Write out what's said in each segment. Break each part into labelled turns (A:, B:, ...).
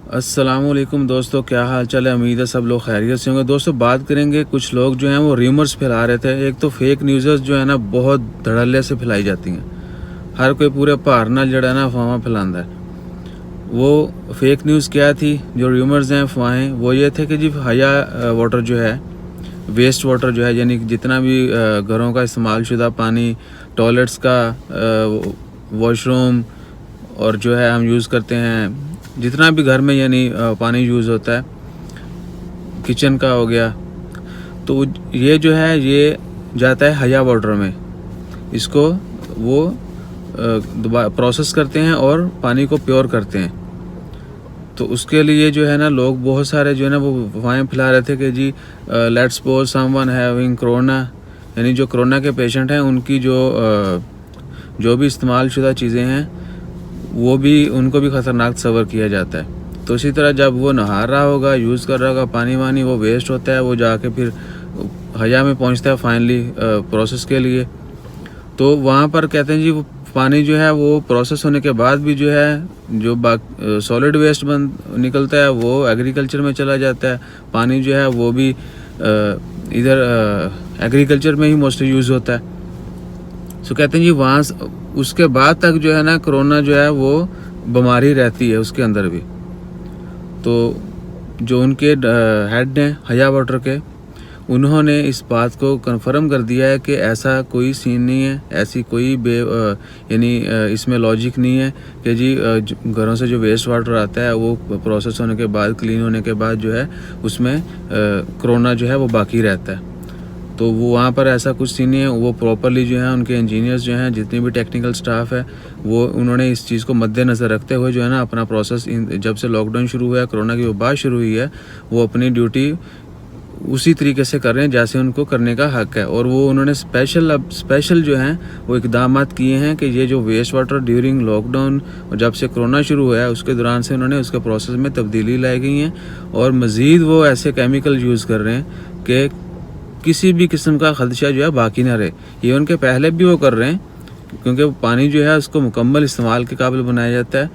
A: अस्सलामुअलैकुम दोस्तों, क्या हाल चाल है। उम्मीद है सब लोग खैरियत से होंगे। दोस्तों बात करेंगे, कुछ लोग जो हैं वो र्यूमर्स फैला रहे थे। एक तो फेक न्यूज़ जो है ना बहुत धड़ल्ले से फैलाई जाती हैं। हर कोई पूरे भार नाल जड़ा ना अफवाह फैलांदा है। वो फेक न्यूज़ क्या थी, जो र्यूमर्स हैं अफवाहें, वो ये थे कि जी हया वाटर जो है, वेस्ट वाटर जो है, यानी जितना भी घरों का इस्तेमाल शुदा पानी, टॉयलेट्स का, वॉशरूम और जो है हम यूज़ करते हैं, जितना भी घर में यानी पानी यूज़ होता है, किचन का हो गया, तो ये जो है ये जाता है हया वाटर में। इसको वो प्रोसेस करते हैं और पानी को प्योर करते हैं। तो उसके लिए जो है ना लोग बहुत सारे जो है ना वो अफवाहें फैला रहे थे कि जी let's suppose someone having corona, यानी जो कोरोना के पेशेंट हैं उनकी जो भी इस्तेमाल शुदा चीज़ें हैं वो भी उनको भी ख़तरनाक तस्वर किया जाता है। तो इसी तरह जब वो नहा रहा होगा, यूज़ कर रहा होगा पानी वानी, वो वेस्ट होता है, वो जाके फिर हया में पहुंचता है फाइनली प्रोसेस के लिए। तो वहाँ पर कहते हैं जी वो पानी जो है वो प्रोसेस होने के बाद भी जो है जो सॉलिड वेस्ट निकलता है वो एग्रीकल्चर में चला जाता है। पानी जो है वो भी इधर एग्रीकल्चर में ही मोस्टली यूज़ होता है। सो कहते हैं जी वहाँ उसके बाद तक जो है ना कोरोना जो है वो बीमारी रहती है उसके अंदर भी। तो जो उनके हेड हैं हया वाटर के, उन्होंने इस बात को कंफर्म कर दिया है कि ऐसा कोई सीन नहीं है, ऐसी कोई यानी इसमें लॉजिक नहीं है कि जी घरों से जो वेस्ट वाटर आता है वो प्रोसेस होने के बाद, क्लीन होने के बाद जो है उसमें कोरोना जो है वो बाकी रहता है। तो वो वहाँ पर ऐसा कुछ सीन नहीं है। वो प्रॉपरली जो है उनके इंजीनियर्स जो हैं, जितनी भी टेक्निकल स्टाफ है, वो उन्होंने इस चीज़ को मद्देनज़र रखते हुए जो है ना अपना प्रोसेस जब से लॉकडाउन शुरू हुआ है, कोरोना की वबा शुरू हुई है, वो अपनी ड्यूटी उसी तरीके से कर रहे हैं जैसे उनको करने का हक है। और वो उन्होंने स्पेशल जो हैं वो इकदाम किए हैं कि ये जो वेस्ट वाटर ड्यूरिंग लॉकडाउन और जब से कोरोना शुरू हुआ है उसके दौरान से उन्होंने उसके प्रोसेस में तब्दीली लाई गई है। और मज़ीद वो ऐसे केमिकल यूज़ कर रहे हैं कि किसी भी किस्म का खदशा जो है बाकी ना रहे। ये उनके पहले भी वो कर रहे हैं, क्योंकि पानी जो है उसको मुकम्मल इस्तेमाल के काबिल बनाया जाता है।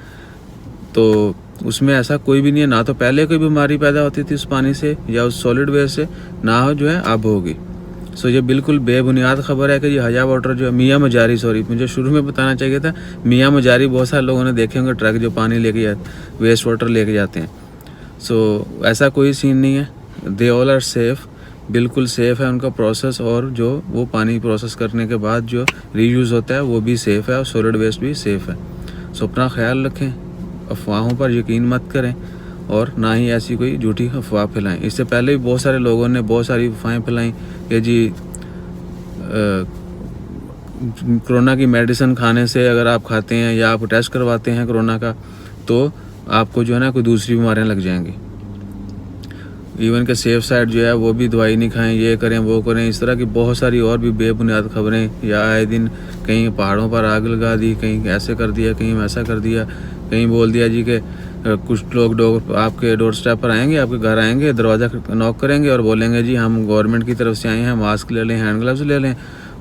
A: तो उसमें ऐसा कोई भी नहीं है, ना तो पहले कोई बीमारी पैदा होती थी उस पानी से या उस सॉलिड वेस्ट से, ना हो जो है अब होगी। सो ये बिल्कुल बेबुनियाद खबर है कि ये हया वाटर जो है मियाँ मजारी, सॉरी मुझे शुरू में बताना चाहिए था, मियाँ मजारी बहुत सारे लोगों ने देखे होंगे ट्रक जो पानी लेके वेस्ट वाटर लेके जाते हैं। सो ऐसा कोई सीन नहीं है। दे ऑल आर सेफ़, बिल्कुल सेफ़ है उनका प्रोसेस, और जो वो पानी प्रोसेस करने के बाद जो रीयूज़ होता है वो भी सेफ़ है और सॉलिड वेस्ट भी सेफ़ है। सो अपना ख्याल रखें, अफवाहों पर यकीन मत करें और ना ही ऐसी कोई झूठी अफवाह फैलाएं। इससे पहले भी बहुत सारे लोगों ने बहुत सारी अफवाहें फैलाई कि जी कोरोना की मेडिसिन खाने से अगर आप खाते हैं या आप टेस्ट करवाते हैं कोरोना का, तो आपको जो है ना कोई दूसरी बीमारियाँ लग जाएंगी। इवन के सेफ साइड जो है वो भी दवाई नहीं खाएं, ये करें वो करें, इस तरह की बहुत सारी और भी बेबुनियाद खबरें। या आए दिन कहीं पहाड़ों पर आग लगा दी, कहीं ऐसे कर दिया, कहीं वैसा कर दिया, कहीं बोल दिया जी कि कुछ लोग आपके डोर स्टेप पर आएंगे, आपके घर आएंगे, दरवाज़ा नॉक करेंगे और बोलेंगे जी हम गवर्नमेंट की तरफ से आए हैं, मास्क ले लें, हैंड ग्लव्स ले लें।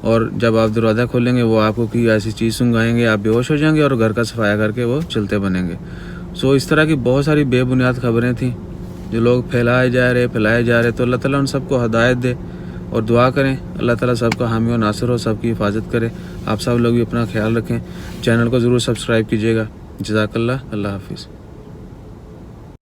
A: और जब आप दरवाज़ा खोलेंगे वो आपको कोई ऐसी चीज़ सुंघाएंगे, आप बेहोश हो जाएंगे और घर का सफाया करके वो चलते बनेंगे। सो इस तरह की बहुत सारी बेबुनियाद खबरें थी जो लोग फैलाए जा रहे। तो अल्लाह ताला उन सबको हदायत दे और दुआ करें, अल्लाह ताला सबका हामी और नासिर हो, सबकी हिफाजत करे। आप सब लोग भी अपना ख्याल रखें। चैनल को ज़रूर सब्सक्राइब कीजिएगा। जज़ाकल्लाह, अल्लाह हाफिज़।